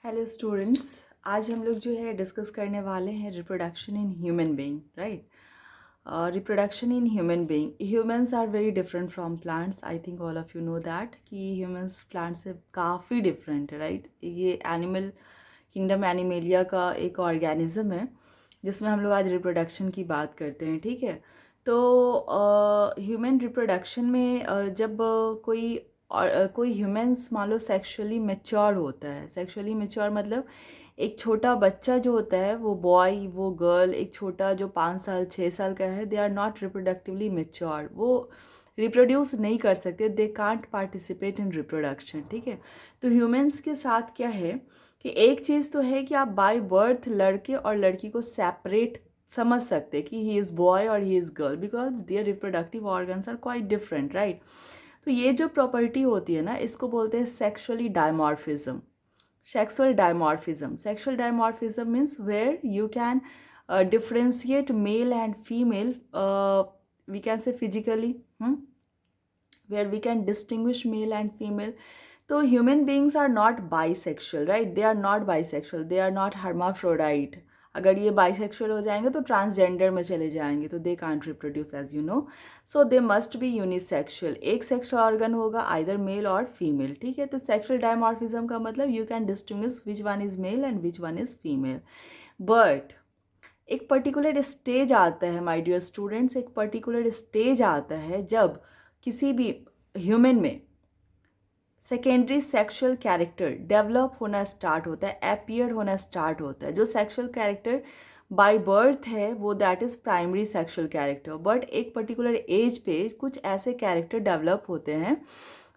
Hello students, आज हम लोग जो है डिस्कस करने वाले हैं reproduction in human being, right. Reproduction in human being, humans are very different from plants. I think all of you know that कि ह्यूमंस प्लांट से काफ़ी डिफरेंट है, राइट। ये एनिमल किंगडम एनिमेलिया का एक ऑर्गेनिज्म है जिसमें हम लोग आज रिप्रोडक्शन की बात करते हैं, ठीक है। तो ह्यूमन रिप्रोडक्शन में जब कोई ह्यूमंस मान लो सेक्सुअली मैच्योर होता है। सेक्सुअली मैच्योर मतलब एक छोटा बच्चा जो होता है, वो बॉय वो गर्ल, एक छोटा जो 5 साल 6 साल का है, they are not reproductively mature. वो रिप्रोड्यूस नहीं कर सकते, they can't participate in reproduction, ठीक है। तो ह्यूमंस के साथ क्या है कि एक चीज़ तो है कि आप बाय बर्थ लड़के और लड़की को सेपरेट समझ सकते हैं कि ही इज़ बॉय और he is girl, because their reproductive organs are quite different, right. तो ये जो प्रॉपर्टी होती है ना, इसको बोलते हैं sexually dimorphism. Sexual dimorphism means where you can differentiate male and female, we can say physically, where we can distinguish male and female. So human beings are not bisexual, right? They are not bisexual, they are not hermaphrodite. अगर ये bisexual हो जाएंगे तो transgender में चले जाएंगे, तो they can't reproduce as you know. So they must be unisexual, एक सेक्सुअल ऑर्गन होगा आइदर मेल और फीमेल, ठीक है। तो सेक्सुअल डायमॉर्फिज्म का मतलब you can distinguish which one is male and which one is female. But एक particular stage आता है माय डियर स्टूडेंट्स, एक पर्टिकुलर स्टेज आता है जब किसी भी ह्यूमन में सेकेंडरी सेक्सुअल कैरेक्टर डेवलप होना स्टार्ट होता है, अपीयर होना स्टार्ट होता है। जो सेक्सुअल कैरेक्टर बाय बर्थ है वो that is primary sexual character, but एक पर्टिकुलर एज पे कुछ ऐसे कैरेक्टर डेवलप होते हैं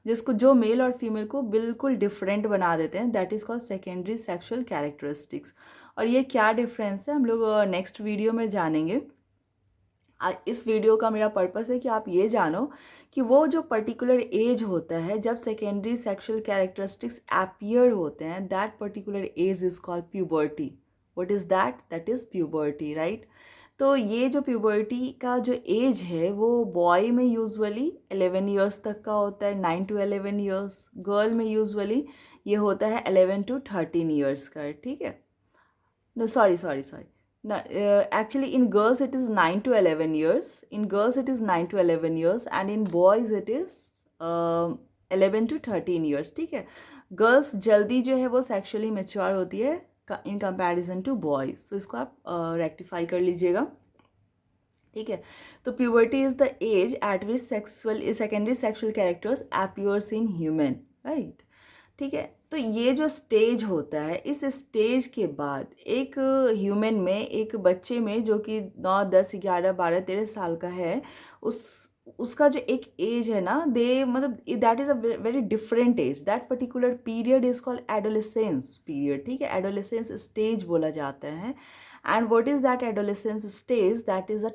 जिसको जो मेल और फीमेल को बिल्कुल डिफरेंट बना देते हैं, that is called secondary sexual characteristics. और ये क्या डिफरेंस है हम लोग नेक्स्ट वीडियो में जानेंगे। इस वीडियो का मेरा पर्पस है कि आप ये जानो कि वो जो पर्टिकुलर एज होता है जब सेकेंडरी सेक्सुअल कैरेक्टरिस्टिक्स अपीयर होते हैं, that particular age is called puberty. What is that? That is puberty, right. तो ये जो प्यूबर्टी का जो एज है वो बॉय में यूजुअली 11 ईयर्स तक का होता है, 9 to 11 ईयर्स। गर्ल में यूजुअली ये होता है 11 to 13 ईयर्स का, ठीक है। No, sorry. No, actually, in girls it is 9 to 11 years. In girls it is 9 to 11 years, and in boys it is 11 to 13 years. ठीक है। गर्ल्स जल्दी जो है वो सेक्सुअली मेच्योर होती है इन कंपैरिजन टू बॉयज, तो इसको आप रेक्टिफाई कर लीजिएगा, ठीक है। तो puberty is the age at which secondary sexual characters appears in human, right, ठीक है। तो ये जो स्टेज होता है, इस स्टेज के बाद एक ह्यूमन में, एक बच्चे में जो कि 9 10 11 12 13 साल का है, उस उसका जो एक एज है ना, दे मतलब that is a very different age. That particular period is called adolescence period, ठीक है। एडोलेसेंस स्टेज बोला जाता है। And what is that adolescence stage? That is a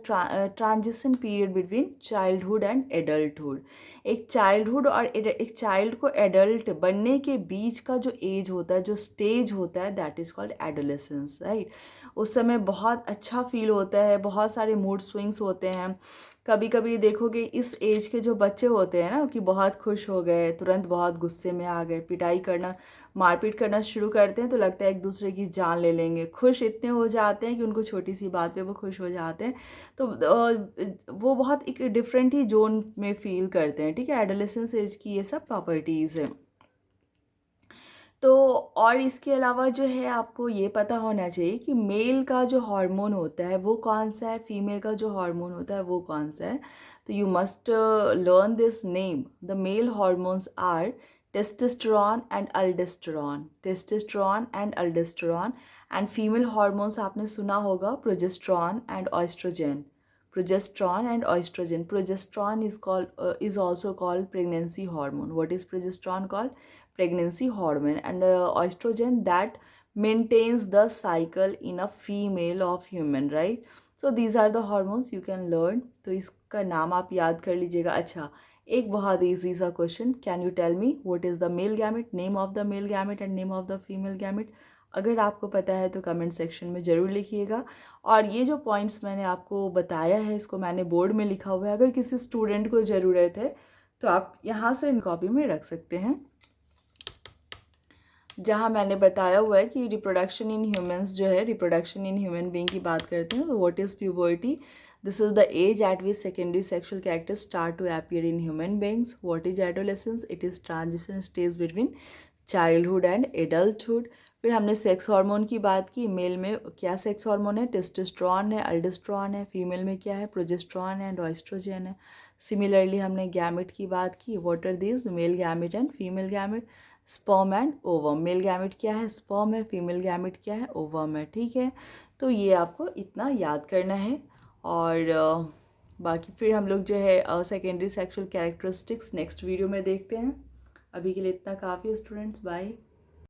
transition period between childhood and adulthood. एक चाइल्डहुड और एक child को adult बनने के बीच का जो एज होता है, जो स्टेज होता है, that is called adolescence, right. उस समय बहुत अच्छा फील होता है, बहुत सारे मूड स्विंग्स होते हैं। कभी कभी देखोगे इस एज के जो बच्चे होते हैं ना कि बहुत खुश हो गए, तुरंत बहुत गुस्से में आ गए, पिटाई करना मारपीट करना शुरू करते हैं, तो लगता है एक दूसरे की जान ले लेंगे। खुश इतने हो जाते हैं कि उनको छोटी सी बात पे वो खुश हो जाते हैं, तो वो बहुत एक डिफरेंट ही जोन में फील करते हैं, ठीक है। एडोलेसेंस एज की ये सब प्रॉपर्टीज़ हैं। तो और इसके अलावा जो है आपको ये पता होना चाहिए कि मेल का जो हार्मोन होता है वो कौन सा है, फीमेल का जो हार्मोन होता है वो कौन सा है। तो you must learn this name. The male hormones are testosterone and aldosterone and female hormones आपने सुना होगा progesterone and oestrogen. Progesterone is also called pregnancy hormone. What is progesterone called? Pregnancy hormone. And estrogen that maintains the cycle in a female of human, right? So these are the hormones you can learn. तो इसका नाम आप याद कर लीजिएगा। अच्छा, एक बहुत ईजी सा question, can you tell me what is the male gamete, name of the male gamete and name of the female gamete? अगर आपको पता है तो कमेंट सेक्शन में ज़रूर लिखिएगा। और ये जो पॉइंट्स मैंने आपको बताया है, इसको मैंने बोर्ड में लिखा हुआ है, अगर किसी स्टूडेंट को ज़रूरत है तो आप यहाँ से इन कॉपी में रख सकते हैं। जहाँ मैंने बताया हुआ है कि रिप्रोडक्शन इन ह्यूमंस जो है, रिप्रोडक्शन इन ह्यूमन बीइंग की बात करते हैं, तो what is puberty? This is the age at which secondary sexual characters start to appear in human beings. What is adolescence? It is transition stage between childhood and adulthood. फिर हमने sex hormone की बात की. Mail में क्या sex hormone है? Testosterone है, अल्डोस्टेरोन है. फीमेल में क्या है? प्रोजेस्टेरोन है, एंड है. सिमिलरली हमने गैमेट की बात की. What are these? Male gamete and female gamete. Sperm and ovum. Male gamete क्या है? स्पर्म है. फीमेल गैमेट क्या है? ओवम है. ठीक है, तो ये आपको इतना याद करना है. और बाकी फिर हम लोग जो है secondary sexual characteristics next video में देखते हैं. अभी के लिए इतना काफ़ी है स्टूडेंट्स. बाय.